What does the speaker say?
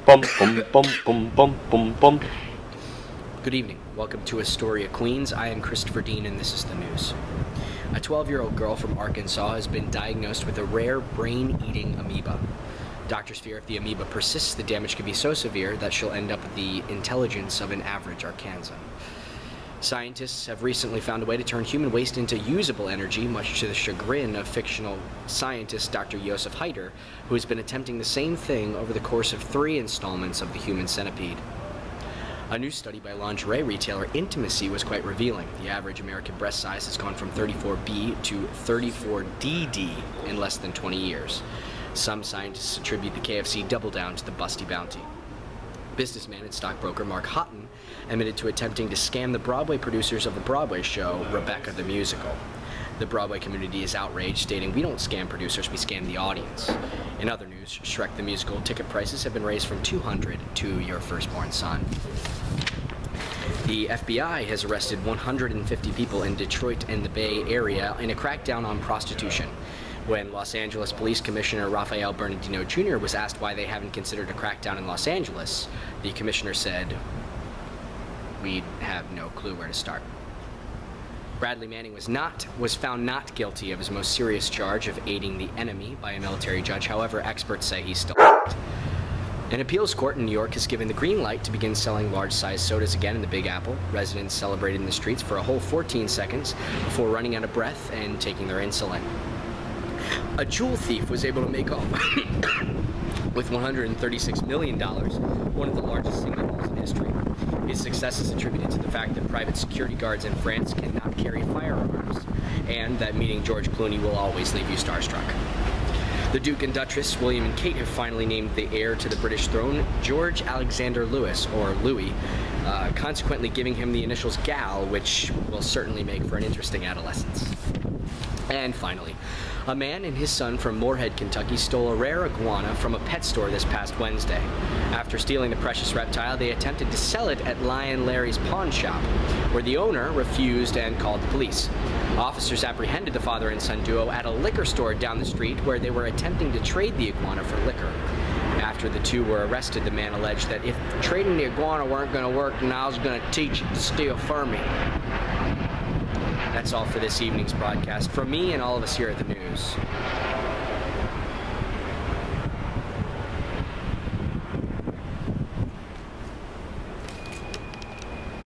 Bum bum bum bum bum bum bum. Good evening. Welcome to Astoria, Queens. I am Christopher Dean, and this is the news. A 12-year-old girl from Arkansas has been diagnosed with a rare brain-eating amoeba. Doctors fear if the amoeba persists, the damage could be so severe that she'll end up with the intelligence of an average Arkansan. Scientists have recently found a way to turn human waste into usable energy, much to the chagrin of fictional scientist Dr. Joseph Heider, who has been attempting the same thing over the course of 3 installments of the Human Centipede. A new study by lingerie retailer Intimacy was quite revealing. The average American breast size has gone from 34B to 34DD in less than 20 years. Some scientists attribute the KFC double down to the busty bounty. Businessman and stockbroker Mark Houghton admitted to attempting to scam the Broadway producers of the Broadway show Rebecca the Musical. The Broadway community is outraged, stating, "We don't scam producers, we scam the audience." In other news, Shrek the Musical ticket prices have been raised from $200 to your firstborn son. The FBI has arrested 150 people in Detroit and the Bay Area in a crackdown on prostitution. When Los Angeles Police Commissioner Rafael Bernardino Jr. was asked why they haven't considered a crackdown in Los Angeles, the commissioner said, "We have no clue where to start." Bradley Manning was found not guilty of his most serious charge of aiding the enemy by a military judge. However, experts say he's still innocent. An appeals court in New York has given the green light to begin selling large-sized sodas again in the Big Apple. Residents celebrated in the streets for a whole 14 seconds before running out of breath and taking their insulin. A jewel thief was able to make off with $136 million, one of the largest single hauls in history. His success is attributed to the fact that private security guards in France cannot carry firearms, and that meeting George Clooney will always leave you starstruck. The Duke and Duchess, William and Kate, have finally named the heir to the British throne George Alexander Louis, or Louis, consequently giving him the initials Gal, which will certainly make for an interesting adolescence. And finally, a man and his son from Moorhead, Kentucky stole a rare iguana from a pet store this past Wednesday. After stealing the precious reptile, they attempted to sell it at Lion Larry's pawn shop, where the owner refused and called the police. Officers apprehended the father and son duo at a liquor store down the street where they were attempting to trade the iguana for liquor. After the two were arrested, the man alleged that if trading the iguana weren't going to work, then I was going to teach it to steal for me. That's all for this evening's broadcast. From me and all of us here at the news,